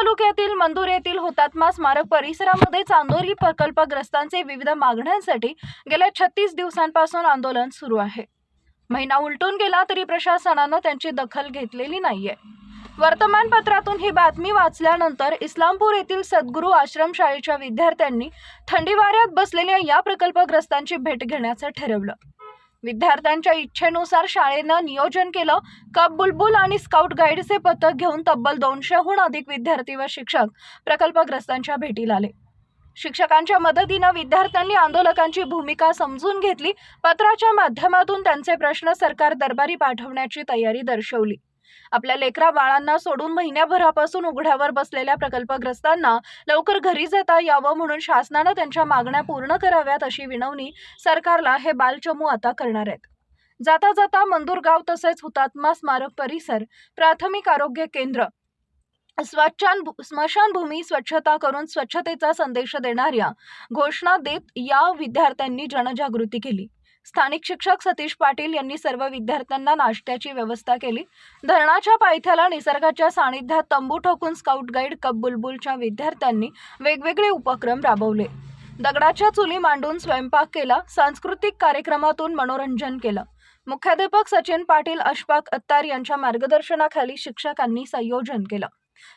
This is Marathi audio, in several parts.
तालुक्यातील मंदूर येथील हुतात्मा स्मारक परिसरामध्ये चांदोली प्रकल्पग्रस्तांचे विविध मागण्यांसाठी गेल्या 36 दिवसांपासून आंदोलन सुरू आहे। महिना उलटून गेला तरी प्रशासनाने त्यांची दखल घेतलेली नाहीये। वर्तमानपत्रातून ही बातमी वाचल्यानंतर इस्लामपूर येथील सद्गुरू आश्रमशाळेच्या विद्यार्थ्यांनी थंडी वाऱ्यात बसलेल्या या प्रकल्पग्रस्तांची भेट घेण्याचं ठरवलं। विद्यार्थ्यांच्या इच्छेनुसार शाळेनं नियोजन केलं। कप बुलबुल आणि स्काउट गाईडचे पथक घेऊन तब्बल 200हून अधिक विद्यार्थी व शिक्षक प्रकल्पग्रस्तांच्या भेटीला आले। शिक्षकांच्या मदतीने विद्यार्थ्यांनी आंदोलकांची भूमिका समजून घेतली। पत्राच्या माध्यमातून त्यांचे प्रश्न सरकार दरबारी पाठवण्याची तयारी दर्शवली। आपल्या लेकरा बाळांना सोडून महिन्याभरापासून उघड्यावर बसलेल्या प्रकल्पग्रस्तांना लवकर घरी जाता यावं म्हणून शासनाने त्यांच्या मागण्या पूर्ण कराव्यात अशी विनवणी सरकारला हे बालचमू आता करणार आहेत। जाता जाता मंदूर गाव तसेच हुतात्मा स्मारक परिसर, प्राथमिक आरोग्य केंद्र, स्मशानभूमी स्वच्छता करून स्वच्छतेचा संदेश देणाऱ्या घोषणा देत या विद्यार्थ्यांनी जनजागृती केली। स्थानिक शिक्षक सतीश पाटील यांनी सर्व विद्यार्थ्यांना नाश्त्याची व्यवस्था केली। धरणाच्या पायथ्याला निसर्गाच्या सानिध्यात तंबू ठोकून स्काउट गाईड कप बुलबुलच्या विद्यार्थ्यांनी वेगवेगळे उपक्रम राबवले। दगडाच्या चुली मांडून स्वयंपाक केला। सांस्कृतिक कार्यक्रमातून मनोरंजन केलं। मुख्याध्यापक सचिन पाटील, अशफाक अत्तार यांच्या मार्गदर्शनाखाली शिक्षकांनी संयोजन केलं।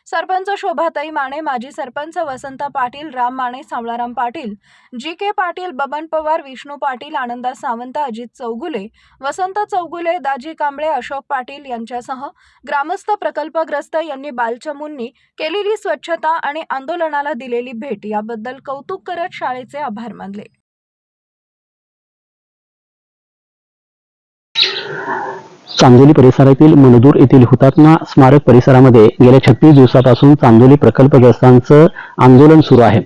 सरपंच शोभाताई माने, माजी सरपंच वसंत पाटील, राम माने, सावळाराम पाटील, जी.के. पाटील, बबन पवार, विष्णू पाटील, आनंदा सावंत, अजित चौगुले, वसंत चौगुले, दाजी कांबळे, अशोक पाटील यांच्यासह ग्रामस्थ प्रकल्पग्रस्त यांनी बालचमूंनी केलेली स्वच्छता आणि आंदोलनाला दिलेली भेट याबद्दल कौतुक करत शाळेचे आभार मानले। चांदोली परिसरातील मंदूर येथील हुतात्मा स्मारक परिसरामध्ये गेल्या 36 दिवसापासून चांदोली प्रकल्पग्रस्तांचं आंदोलन सुरू आहे।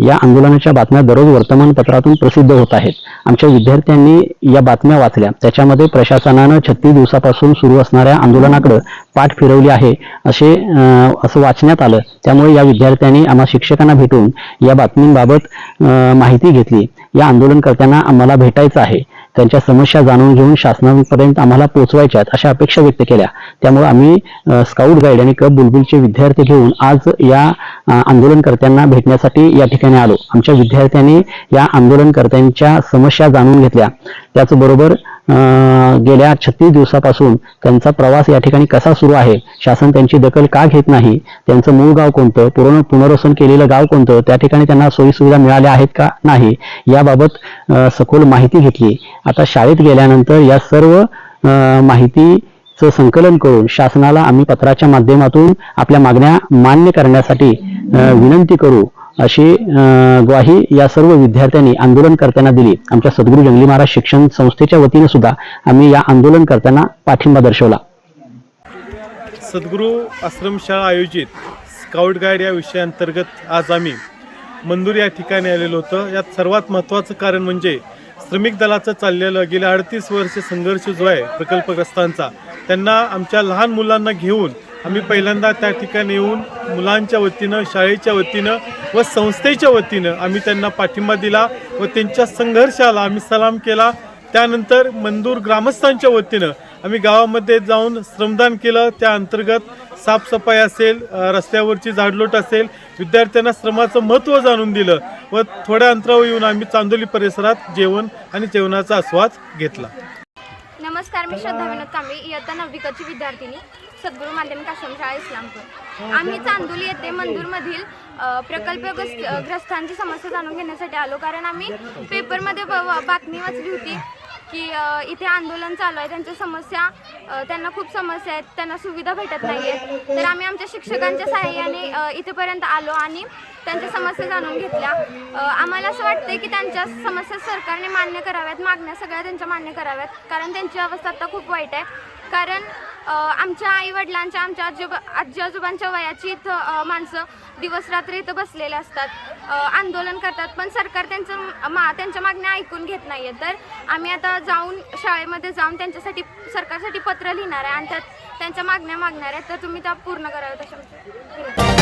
या आंदोलनाच्या बातम्या दररोज वर्तमानपत्रातून प्रसिद्ध होत आहेत। आमच्या विद्यार्थ्यांनी या बातम्या वाचल्या। त्याच्यामध्ये प्रशासनानं 36 दिवसापासून सुरू असणाऱ्या आंदोलनाकडे पाठ फिरवली आहे असं वाचण्यात आलं। त्यामुळे या विद्यार्थ्यांनी आम्हा शिक्षकांना भेटून या बातमींबाबत माहिती घेतली। या आंदोलनकर्त्यांना आम्हाला भेटायचं आहे, त्यांच्या समस्या जाणून घेऊन शासनापर्यंत आम्हाला पोहोचवायच्यात अशा अपेक्षा व्यक्त केल्या। त्यामुळे आम्ही स्काउट गाईड आणि कप बुलबुलचे विद्यार्थी घेऊन आज या आंदोलनकर्त्यांना भेटण्यासाठी या ठिकाणी आलो। आमच्या विद्यार्थ्यांनी या आंदोलनकर्त्यांच्या समस्या जाणून घेतल्या। त्याचबरोबर गेल्या 36 दिवसापासून त्यांचा प्रवास या ठिकाणी कसा सुरू आहे, शासन त्यांची दखल का घेत नाही, त्यांचं मूळ गाव कोणतं, पुनर्वसन केलेलं गाव कोणतं, त्या ठिकाणी त्यांना सोयीसुविधा मिळाल्या आहेत का नाही याबाबत सखोल माहिती घेतली। आता शाळेत गेल्यानंतर या सर्व माहितीचं संकलन करून शासनाला आम्ही पत्राच्या माध्यमातून आपल्या मागण्या मान्य करण्यासाठी विनंती करू अशी ग्वाही या सर्व विद्यार्थ्यांनी आंदोलनकर्त्यांना दिली। आमच्या सद्गुरू जंगली महाराज शिक्षण संस्थेच्या वतीने सुद्धा आम्ही या आंदोलनकर्त्यांना पाठिंबा दर्शवला। सद्गुरू आश्रमशाळा आयोजित स्काउट गाईड या विषयाअंतर्गत आज आम्ही मंदूर या ठिकाणी आलेलो होतो। यात सर्वात महत्त्वाचं कारण म्हणजे श्रमिक दलाचं चाललेलं गेल्या 38 वर्ष संघर्ष जो आहे प्रकल्पग्रस्तांचा, त्यांना आमच्या लहान मुलांना घेऊन आम्ही पहिल्यांदा त्या ठिकाणी येऊन मुलांच्या वतीनं, शाळेच्या वतीनं व संस्थेच्या वतीनं आम्ही त्यांना पाठिंबा दिला व त्यांच्या संघर्षाला आम्ही सलाम केला। त्यानंतर मंदूर ग्रामस्थांच्या वतीनं आम्ही गावामध्ये जाऊन श्रमदान केलं। त्या अंतर्गत साफसफाई असेल, रस्त्यावरची झाडलोट असेल, विद्यार्थ्यांना श्रमाचं महत्त्व जाणून दिलं व थोड्या अंतरावर येऊन आम्ही चांदोली परिसरात जेवण आणि जेवणाचा आस्वाद घेतला। नमस्कार, मी श्रद्धा विनोद कांबळे, इयत्ता 9वीची विद्यार्थिनी, सद्गुरू माध्यमिक आश्रमशाळा इस्लामपूर। आम्ही चांदोली येथे मंदूरमधील प्रकल्पग्रस्तांची समस्या जाणून घेण्यासाठी आलो, कारण आम्ही पेपरमध्ये बातमी वाचली होती की इथे आंदोलन चालू आहे, त्यांच्या समस्या, त्यांना खूप समस्या आहेत, त्यांना सुविधा भेटत नाही आहेत। तर आम्ही आमच्या शिक्षकांच्या सहाय्याने इथेपर्यंत आलो आणि त्यांच्या समस्या जाणून घेतल्या। आम्हाला असं वाटतं की त्यांच्या समस्या सरकारने मान्य कराव्यात, मागण्या सगळ्या त्यांच्या मान्य कराव्यात, कारण त्यांची अवस्था आता खूप वाईट आहे। कारण आमच्या आईवडिलांच्या, आमच्या आजी आजोबांच्या वयाची इथं माणसं दिवस रात्र इथं बसलेले असतात, आंदोलन करतात, पण सरकार त्यांच्या मागण्या ऐकून घेत नाही आहे। तर आम्ही आता शाळेमध्ये जाऊन त्यांच्यासाठी, सरकारसाठी पत्र लिहिणार आहे आणि त्यात त्यांच्या मागण्या मागणार आहे, तर तुम्ही त्या पूर्ण कराव्यात अशा